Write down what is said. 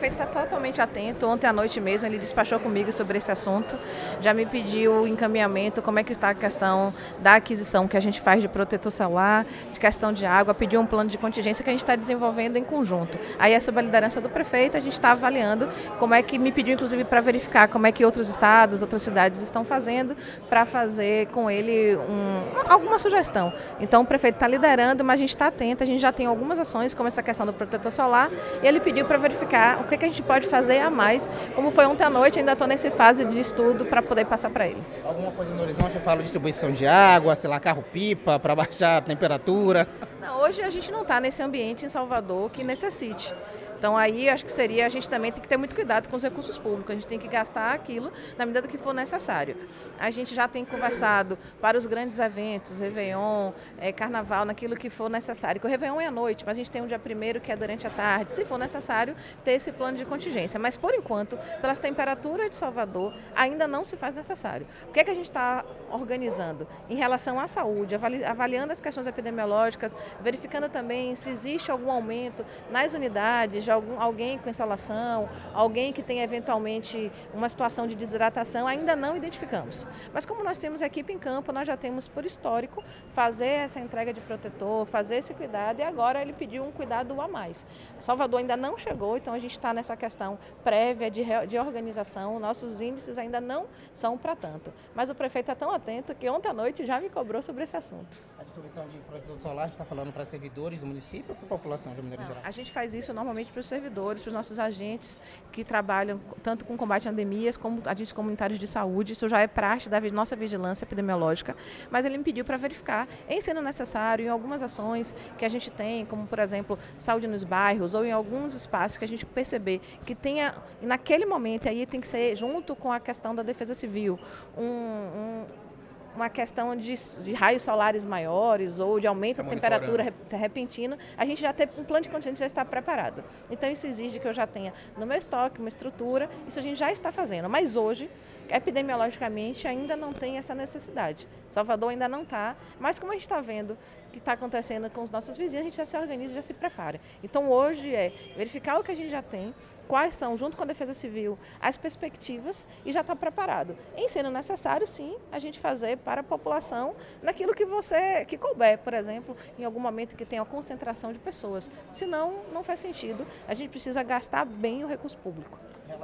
prefeito está totalmente atento. Ontem à noite mesmo ele despachou comigo sobre esse assunto, já me pediu o encaminhamento, como é que está a questão da aquisição que a gente faz de protetor solar, de questão de água, pediu um plano de contingência que a gente está desenvolvendo em conjunto. Aí é sob a liderança do prefeito, a gente está avaliando como é que me pediu inclusive para verificar como é que outros estados, outras cidades estão fazendo para fazer com ele alguma sugestão. Então o prefeito está liderando, mas a gente está atento, a gente já tem algumas ações, como essa questão do protetor solar, e ele pediu para verificar o que a gente pode fazer a mais. Como foi ontem à noite, ainda estou nessa fase de estudo para poder passar para ele. Alguma coisa no horizonte? Eu falo distribuição de água, sei lá, carro-pipa para baixar a temperatura. Não, hoje a gente não está nesse ambiente em Salvador que necessite. Então aí acho que seria, a gente também tem que ter muito cuidado com os recursos públicos, a gente tem que gastar aquilo na medida que for necessário. A gente já tem conversado para os grandes eventos, Réveillon, Carnaval, naquilo que for necessário, que o Réveillon é à noite, mas a gente tem um dia primeiro que é durante a tarde, se for necessário ter esse plano de contingência. Mas por enquanto, pelas temperaturas de Salvador, ainda não se faz necessário. O que é que a gente está organizando em relação à saúde, avaliando as questões epidemiológicas, verificando também se existe algum aumento nas unidades, de alguém com insolação, alguém que tem eventualmente uma situação de desidratação, ainda não identificamos. Mas como nós temos equipe em campo, nós já temos por histórico fazer essa entrega de protetor, fazer esse cuidado, e agora ele pediu um cuidado a mais. Salvador ainda não chegou, então a gente está nessa questão prévia de organização, nossos índices ainda não são para tanto. Mas o prefeito está tão atento que ontem à noite já me cobrou sobre esse assunto. A distribuição de protetor solar, a gente está falando para servidores do município ou para a população de maneira geral? A gente faz isso normalmente para os servidores, para os nossos agentes que trabalham tanto com combate a endemias como agentes comunitários de saúde. Isso já é parte da nossa vigilância epidemiológica, mas ele me pediu para verificar, em sendo necessário, em algumas ações que a gente tem, como por exemplo, saúde nos bairros ou em alguns espaços que a gente perceber que tenha, naquele momento, aí tem que ser junto com a questão da defesa civil, uma questão de raios solares maiores ou de aumento da temperatura repentino, a gente já tem um plano de contingência, já está preparado. Então isso exige que eu já tenha no meu estoque uma estrutura, isso a gente já está fazendo, mas hoje, epidemiologicamente, ainda não tem essa necessidade. Salvador ainda não está, mas como a gente está vendo o que está acontecendo com os nossos vizinhos, a gente já se organiza, já se prepara. Então hoje é verificar o que a gente já tem, quais são, junto com a Defesa Civil, as perspectivas e já está preparado. Em sendo necessário, sim, a gente fazer para a população naquilo que couber, por exemplo, em algum momento que tenha uma concentração de pessoas. Senão, não faz sentido. A gente precisa gastar bem o recurso público.